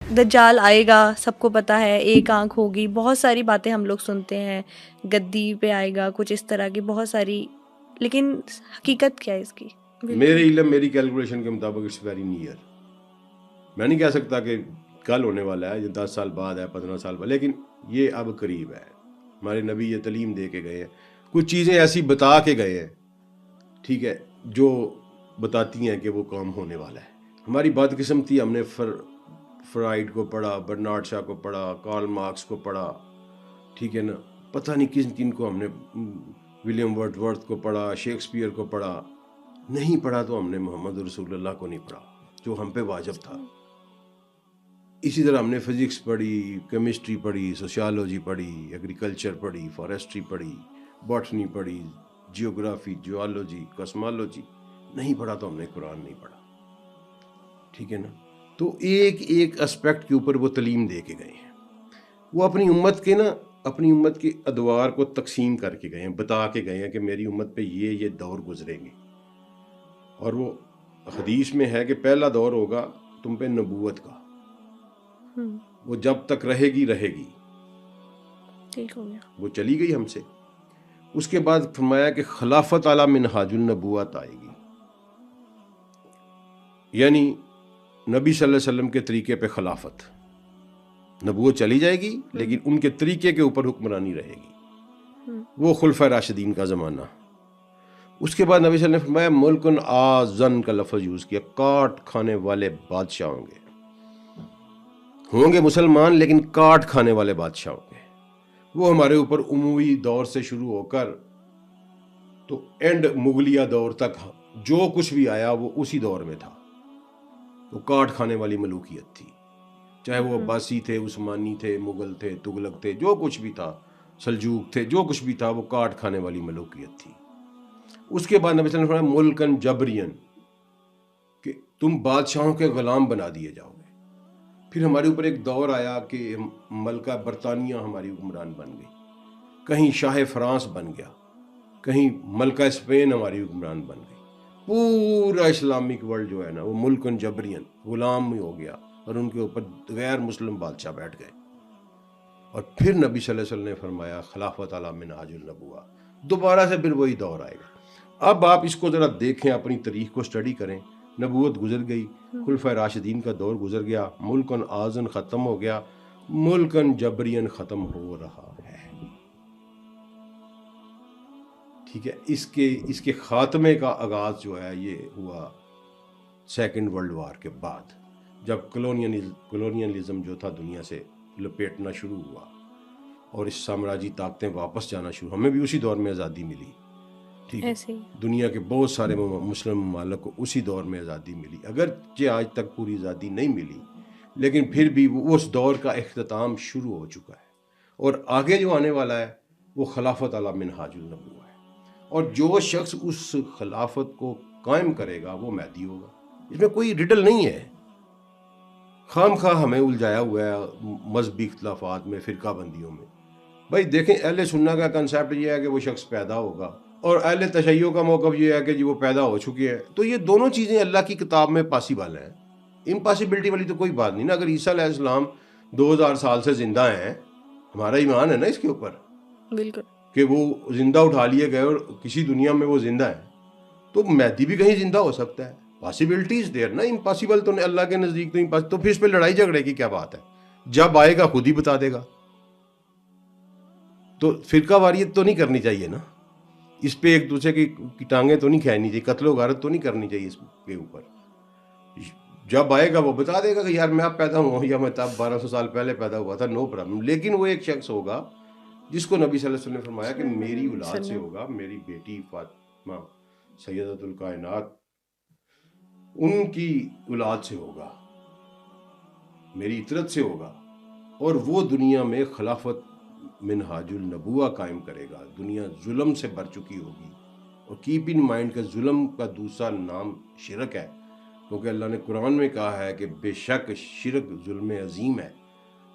دجال آئے گا، سب کو پتہ ہے، ایک آنکھ ہوگی، بہت ساری باتیں ہم لوگ سنتے ہیں، گدی پہ آئے گا، کچھ اس طرح کی بہت ساری، لیکن حقیقت کیا ہے اس کی؟ میرے علم، میری کیلکولیشن کے مطابق اٹس ویری نیئر. میں نہیں کہہ سکتا کہ کل ہونے والا ہے، 10 سال بعد ہے، 15 سال بعد، لیکن یہ اب قریب ہے. ہمارے نبی یہ تعلیم دے کے گئے ہیں، کچھ چیزیں ایسی بتا کے گئے ہیں، ٹھیک ہے، جو بتاتی ہیں کہ وہ کام ہونے والا ہے. ہماری بدقسمتی، ہم نے فرائڈ کو پڑھا، برنارڈ شاہ کو پڑھا، کارل مارکس کو پڑھا، ٹھیک ہے نا، پتہ نہیں کن کن کو ہم نے، ولیم ورڈ کو پڑھا، شیکسپیئر کو پڑھا. نہیں پڑھا تو ہم نے محمد رسول اللہ کو نہیں پڑھا جو ہم پہ واجب تھا. اسی طرح ہم نے فزکس پڑھی، کیمسٹری پڑھی، سوشیالوجی پڑھی، ایگریکلچر پڑھی، فارسٹری پڑھی، باٹنی پڑھی، جیوگرافی، جیولوجی، کاسمالوجی. نہیں پڑھا تو ہم نے قرآن نہیں پڑھا. ٹھیک ہے نا. تو ایک ایک اسپیکٹ کے اوپر وہ تعلیم دے کے گئے ہیں. وہ اپنی امت کے ادوار کو تقسیم کر کے گئے ہیں، بتا کے گئے ہیں کہ میری امت پہ یہ دور گزریں گے. اور وہ حدیث میں ہے کہ پہلا دور ہوگا تم پہ نبوت کا، وہ جب تک رہے گی ٹھیک ہو گیا، وہ چلی گئی ہم سے. اس کے بعد فرمایا کہ خلافت علی منہاج النبوت آئے گی، یعنی نبی صلی اللہ علیہ وسلم کے طریقے پہ خلافت. نبوت چلی جائے گی لیکن ان کے طریقے کے اوپر حکمرانی رہے گی. وہ خلفۂ راشدین کا زمانہ. اس کے بعد نبی صلی اللہ علیہ وسلم نے فرمایا ملکن آزن کا لفظ یوز کیا، کاٹ کھانے والے بادشاہ ہوں گے مسلمان لیکن کاٹ کھانے والے بادشاہ ہوں گے. وہ ہمارے اوپر اموی دور سے شروع ہو کر تو اینڈ مغلیہ دور تک جو کچھ بھی آیا وہ اسی دور میں تھا. وہ کاٹ کھانے والی ملوکیت تھی، چاہے وہ عباسی تھے، عثمانی تھے، مغل تھے، تغلق تھے، جو کچھ بھی تھا، سلجوق تھے، جو کچھ بھی تھا، وہ کاٹ کھانے والی ملوکیت تھی. اس کے بعد نبی صلی اللہ علیہ وسلم نے فرمایا ملکن جبرین، کہ تم بادشاہوں کے غلام بنا دیے جاؤ گے. پھر ہمارے اوپر ایک دور آیا کہ ملکہ برطانیہ ہماری حکمران بن گئی، کہیں شاہ فرانس بن گیا، کہیں ملکہ اسپین ہماری حکمران بن گئی. پورا اسلامک ورلڈ جو ہے نا وہ ملکن جبرین غلام ہو گیا، اور ان کے اوپر غیر مسلم بادشاہ بیٹھ گئے. اور پھر نبی صلی اللہ علیہ وسلم نے فرمایا خلافت علی منہاج النبوہ، دوبارہ سے پھر وہی دور آئے گا. اب آپ اس کو ذرا دیکھیں، اپنی تاریخ کو سٹڈی کریں. نبوت گزر گئی، خلفۂ راشدین کا دور گزر گیا، ملکن آزن ختم ہو گیا، ملکن جبرین ختم ہو رہا ہے. ٹھیک ہے. اس کے خاتمے کا آغاز جو ہے یہ ہوا سیکنڈ ورلڈ وار کے بعد، جب کلونیلزم جو تھا دنیا سے لپیٹنا شروع ہوا اور اس سامراجی طاقتیں واپس جانا شروع. ہمیں بھی اسی دور میں آزادی ملی. ٹھیک ہے. دنیا کے بہت سارے مسلم ممالک کو اسی دور میں آزادی ملی، اگرچہ آج تک پوری آزادی نہیں ملی، لیکن پھر بھی اس دور کا اختتام شروع ہو چکا ہے. اور آگے جو آنے والا ہے وہ خلافت علی منہاج النبوہ ہے. اور جو شخص اس خلافت کو قائم کرے گا وہ مہدی ہوگا. اس میں کوئی ریڈل نہیں ہے. خام خواہ ہمیں الجھایا ہوا ہے مذہبی اختلافات میں، فرقہ بندیوں میں. بھائی دیکھیں، اہل سنہ کا کنسیپٹ یہ ہے کہ وہ شخص پیدا ہوگا، اور اہل تشیع کا موقف یہ ہے کہ وہ پیدا ہو چکے ہیں. تو یہ دونوں چیزیں اللہ کی کتاب میں پاسبل ہیں. امپاسبلٹی والی تو کوئی بات نہیں نا. اگر عیسیٰ علیہ السلام 2000 سال سے زندہ ہیں، ہمارا ایمان ہے نا اس کے اوپر، بالکل، کہ وہ زندہ اٹھا لیے گئے اور کسی دنیا میں وہ زندہ ہیں، تو مہدی بھی کہیں زندہ ہو سکتا ہے. پاسبلٹیز دیر نا، امپاسبل تو اللہ کے نزدیک تو پھر اس پہ لڑائی جھگڑے کی کیا بات ہے؟ جب آئے گا خود ہی بتا دے گا. تو فرقہ واریت تو نہیں کرنی چاہیے نا، اس پہ ایک دوسرے کی ٹانگیں تو نہیں کھینچنی چاہیے، قتل و غارت تو نہیں کرنی چاہیے اس کے اوپر. جب آئے گا وہ بتا دے گا کہ یار میں اب پیدا ہوا ہوں یا میں تب 1200 سال پہلے پیدا ہوا تھا، نو پرابلم. لیکن وہ ایک شخص ہوگا جس کو نبی صلی اللہ علیہ وسلم نے فرمایا کہ میری اولاد سے ہوگا، میری بیٹی فاطمہ سیدۃ الکائنات، ان کی اولاد سے ہوگا، میری اطرت سے ہوگا، اور وہ دنیا میں خلافت منہاج النبوہ قائم کرے گا. دنیا ظلم سے بھر چکی ہوگی. اور کیپ ان مائنڈ کہ ظلم کا دوسرا نام شرک ہے، کیونکہ اللہ نے قرآن میں کہا ہے کہ بے شک شرک ظلم عظیم ہے.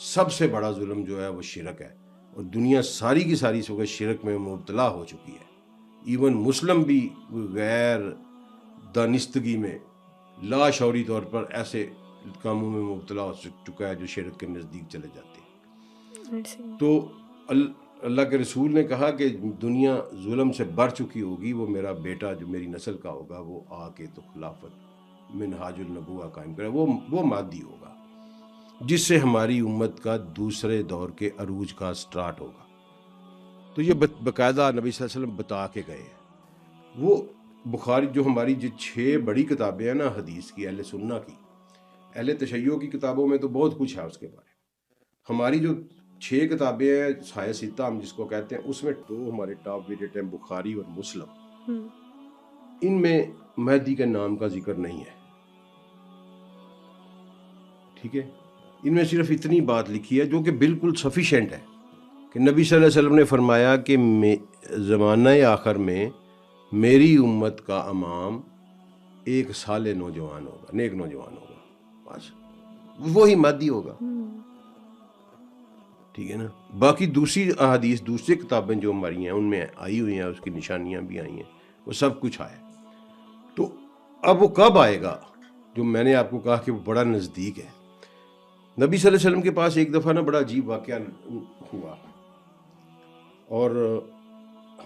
سب سے بڑا ظلم جو ہے وہ شرک ہے، اور دنیا ساری کی ساری شرک میں مبتلا ہو چکی ہے. ایون مسلم بھی غیر دانستگی میں لاشعوری طور پر ایسے کاموں میں مبتلا ہو چکا ہے جو شرک کے نزدیک چلے جاتے ہیں۔ ایسے ہی۔ تو اللہ کے رسول نے کہا کہ دنیا ظلم سے بڑھ چکی ہوگی، وہ میرا بیٹا جو میری نسل کا ہوگا وہ آ کے تو خلافت منہاج النبوہ قائم کرے، وہ مادی ہوگا جس سے ہماری امت کا دوسرے دور کے عروج کا سٹارٹ ہوگا۔ تو یہ باقاعدہ نبی صلی اللہ علیہ وسلم بتا کے گئے ہیں۔ وہ بخاری جو ہماری جو 6 بڑی کتابیں ہیں نا حدیث کی، اہل سنہ کی، اہل تشیع کی کتابوں میں تو بہت کچھ ہے اس کے بارے میں۔ ہماری جو 6 کتابیں ہیں سایہ ستہ ہم جس کو کہتے ہیں، اس میں 2 ہمارے ٹاپ ویڈیٹ ہیں، بخاری اور مسلم۔ ان میں مہدی کے نام کا ذکر نہیں ہے، ٹھیک ہے؟ ان میں صرف اتنی بات لکھی ہے جو کہ بالکل سفیشینٹ ہے کہ نبی صلی اللہ علیہ وسلم نے فرمایا کہ زمانہ آخر میں میری امت کا امام ایک صالح نوجوان ہوگا، نیک نوجوان ہوگا، بس وہی مہدی ہوگا، ٹھیک ہے نا؟ باقی دوسری احادیث، دوسری کتابیں جو ہماری ہیں ان میں آئی ہوئی ہیں، اس کی نشانیاں بھی آئی ہیں، وہ سب کچھ آیا۔ تو اب وہ کب آئے گا؟ جو میں نے آپ کو کہا کہ وہ بڑا نزدیک ہے۔ نبی صلی اللہ علیہ وسلم کے پاس ایک دفعہ نا بڑا عجیب واقعہ ہوا، اور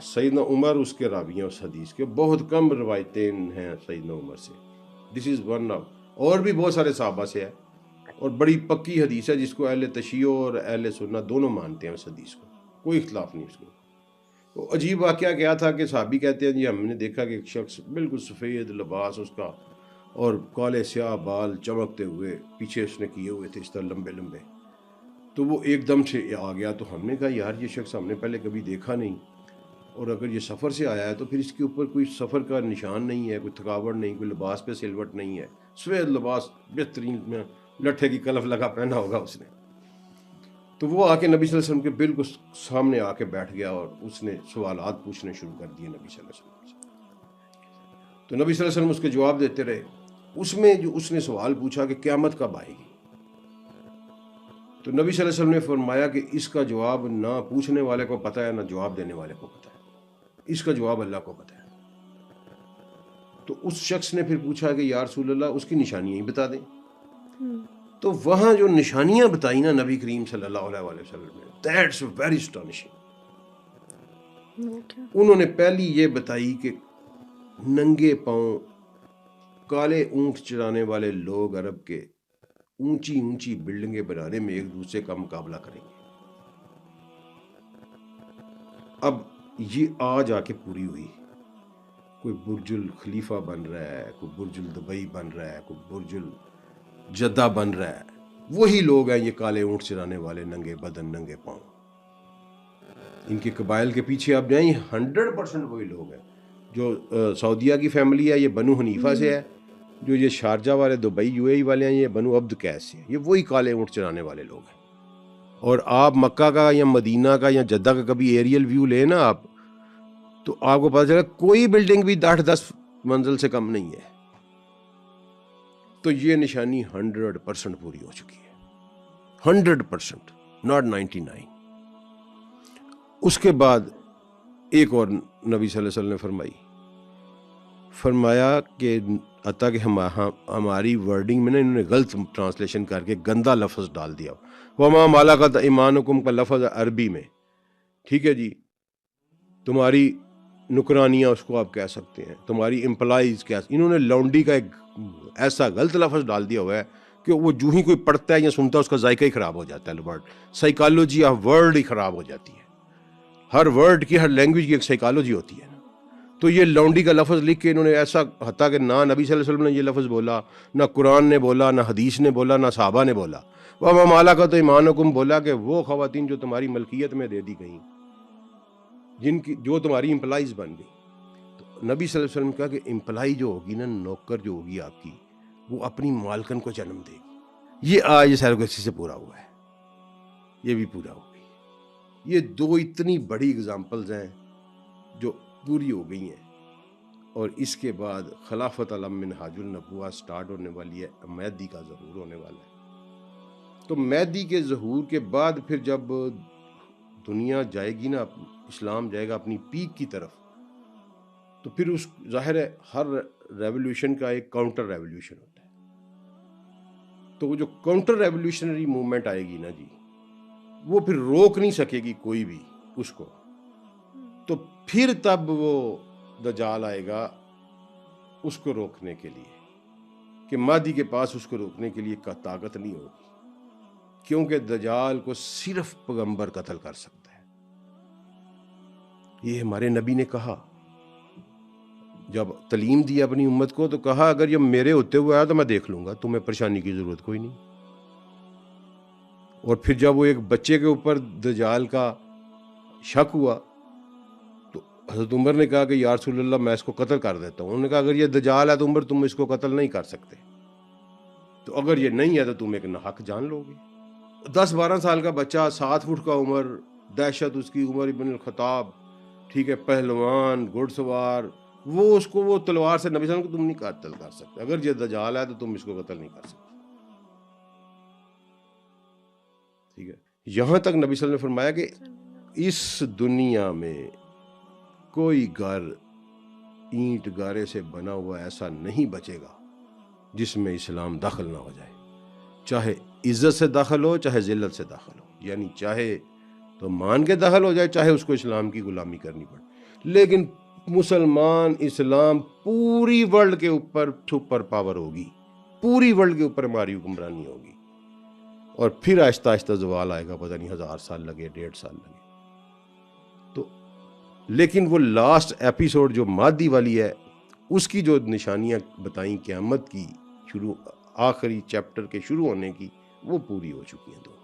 سیدنا عمر اس کے راوی ہیں اس حدیث کے، بہت کم روایتیں ہیں سیدنا عمر سے، دس از ون آف، اور بھی بہت سارے صحابہ سے ہے، اور بڑی پکی حدیث ہے جس کو اہل تشیع اور اہل سنت دونوں مانتے ہیں اس حدیث کو، کوئی اختلاف نہیں اس کو۔ تو عجیب واقعہ کیا تھا کہ صحابی کہتے ہیں جی ہم نے دیکھا کہ ایک شخص بالکل سفید لباس اس کا اور کالے سیاہ بال چمکتے ہوئے پیچھے اس نے کیے ہوئے تھے اس طرح لمبے لمبے، تو وہ ایک دم سے آ گیا۔ تو ہم نے کہا یار یہ شخص ہم نے پہلے کبھی دیکھا نہیں، اور اگر یہ سفر سے آیا ہے تو پھر اس کے اوپر کوئی سفر کا نشان نہیں ہے، کوئی تھکاوٹ نہیں، کوئی لباس پہ سلوٹ نہیں ہے، سفید لباس بہترین میں لٹھے کی کلف لگا پہنا ہوگا اس نے۔ تو وہ آ کے نبی صلی اللہ علیہ وسلم کے بالکل سامنے آ کے بیٹھ گیا اور اس نے سوالات پوچھنے شروع کر دیے نبی صلی اللہ علیہ وسلم سے۔ تو نبی صلی اللہ علیہ وسلم اس کے جواب دیتے رہے۔ اس میں جو اس نے سوال پوچھا کہ قیامت کب آئے گی، تو نبی صلی اللہ علیہ وسلم نے فرمایا کہ اس کا جواب نہ پوچھنے والے کو پتہ ہے نہ جواب دینے والے کو پتہ ہے، اس کا جواب اللہ کو پتہ ہے۔ تو اس شخص نے پھر پوچھا کہ یا رسول اللہ اس کی نشانیاں ہی بتا دیں۔ تو وہاں جو نشانیاں بتائی نا نبی کریم صلی اللہ علیہ وسلم نے، دیٹس ویری اسٹانشنگ۔ انہوں نے پہلی یہ بتائی کہ ننگے پاؤں کالے اونٹ چرانے والے لوگ عرب کے اونچی اونچی بلڈنگیں بنانے میں ایک دوسرے کا مقابلہ کریں گے۔ اب یہ آج آ کے پوری ہوئی، کوئی برج الخلیفہ بن رہا ہے، کوئی برج الدبئی بن رہا ہے، کوئی برج الجدہ بن رہا ہے، وہی لوگ ہیں یہ کالے اونٹ چرانے والے، ننگے بدن ننگے پاؤں۔ ان کے قبائل کے پیچھے آپ جائیں 100% وہی لوگ ہیں۔ جو سعودیہ کی فیملی ہے یہ بنو حنیفہ سے ہے، جو یہ شارجہ والے دبئی یو اے ای والے ہیں یہ بنو عبد قیس سے، یہ وہی کالے اونٹ چرانے والے لوگ ہیں۔ اور آپ مکہ کا یا مدینہ کا یا جدہ کا کبھی ایریل ویو لیں نا آپ، تو آپ کو پتا چلے کوئی بلڈنگ بھی 8-10 منزل سے کم نہیں ہے۔ تو یہ نشانی 100% پوری ہو چکی ہے، 100%، not 99۔ اس کے بعد ایک اور نبی صلی اللہ علیہ وسلم نے فرمایا کہ حتیٰ کہ ہماری ورڈنگ میں نا انہوں نے غلط ٹرانسلیشن کر کے گندا لفظ ڈال دیا، وَمَا مَلَكَتْ أَيْمَانُكُمْ کا لفظ عربی میں، ٹھیک ہے جی، تمہاری نکرانیاں اس کو آپ کہہ سکتے ہیں، تمہاری امپلائیز کیا، انہوں نے لونڈی کا ایک ایسا غلط لفظ ڈال دیا ہوا ہے کہ وہ جو ہی کوئی پڑھتا ہے یا سنتا ہے اس کا ذائقہ ہی خراب ہو جاتا ہے، ورڈ سائیکالوجی آف ورڈ ہی خراب ہو جاتی ہے۔ ہر ورڈ کی، ہر لینگویج کی ایک سائیکالوجی ہوتی ہے نا۔ تو یہ لونڈی کا لفظ لکھ کے انہوں نے ایسا، حتیٰ کہ نہ نبی صلی اللہ علیہ وسلم نے یہ لفظ بولا، نہ قرآن نے بولا، نہ حدیث نے بولا، نہ صحابہ نے بولا، وَمَا مَلَكَتْ أَيْمَانُكُمْ بولا کہ وہ خواتین جو تمہاری ملکیت میں دے دی گئیں، جن کی جو تمہاری امپلائیز بن گئی۔ تو نبی صلی اللہ علیہ وسلم کہا کہ امپلائی جو ہوگی نا، نوکر جو ہوگی آپ کی، وہ اپنی مالکن کو جنم دے گی۔ یہ آج سیروگیسی سے پورا ہوا ہے، یہ بھی پورا ہو گئی۔ یہ 2 اتنی بڑی اگزامپلز ہیں جو پوری ہو گئی ہیں، اور اس کے بعد خلافت علم منہاج النبوہ سٹارٹ ہونے والی ہے، مہدی کا ظہور ہونے والا ہے۔ تو مہدی کے ظہور کے بعد پھر جب دنیا جائے گی نا، اسلام جائے گا اپنی پیک کی طرف، تو پھر اس ظاہر ہے ہر ریولیوشن کا ایک کاؤنٹر ریولیوشن ہوتا ہے۔ تو جو کاؤنٹر ریولیوشنری موومنٹ آئے گی نا جی، وہ پھر روک نہیں سکے گی کوئی بھی اس کو. تو پھر تب وہ دجال آئے گا اس کو روکنے کے لیے، کہ مہدی کے پاس اس کو روکنے کے لیے طاقت نہیں ہوگی، کیونکہ دجال کو صرف پیغمبر قتل کر سکتا ہے. یہ ہمارے نبی نے کہا، جب تعلیم دی اپنی امت کو تو کہا اگر یہ میرے ہوتے ہوئے آیا تو میں دیکھ لوں گا، تمہیں پریشانی کی ضرورت کوئی نہیں. اور پھر جب وہ ایک بچے کے اوپر دجال کا شک ہوا تو حضرت عمر نے کہا کہ یا رسول اللہ میں اس کو قتل کر دیتا ہوں. انہوں نے کہا اگر یہ دجال ہے تو عمر تم اس کو قتل نہیں کر سکتے، تو اگر یہ نہیں ہے تو تم ایک ناحق جان لو گے. 10-12 سال کا بچہ، 7 فٹ کا عمر، دہشت اس کی، عمر ابن الخطاب، ٹھیک ہے، پہلوان، گھڑ سوار، وہ اس کو وہ تلوار سے نبی صلی اللہ علیہ وسلم کو تم نہیں قتل کر سکتے، اگر یہ دجال ہے تو تم اس کو قتل نہیں کر سکتے. ٹھیک ہے، یہاں تک نبی صلی اللہ علیہ وسلم نے فرمایا کہ اس دنیا میں کوئی گھر اینٹ گارے سے بنا ہوا ایسا نہیں بچے گا جس میں اسلام داخل نہ ہو جائے، چاہے عزت سے داخل ہو چاہے ذلت سے داخل ہو، یعنی چاہے تو مان کے داخل ہو جائے چاہے اس کو اسلام کی غلامی کرنی پڑے. لیکن مسلمان اسلام پوری ورلڈ کے اوپر سپر پاور ہوگی، پوری ورلڈ کے اوپر ہماری حکمرانی ہوگی، اور پھر آہستہ آہستہ زوال آئے گا، پتہ نہیں 1000 سال لگے، 1.5 سال لگے. تو لیکن وہ لاسٹ ایپیسوڈ جو مادی والی ہے، اس کی جو نشانیاں بتائیں قیامت کی شروع، آخری چیپٹر کے شروع ہونے کی، وہ پوری ہو چکی ہیں.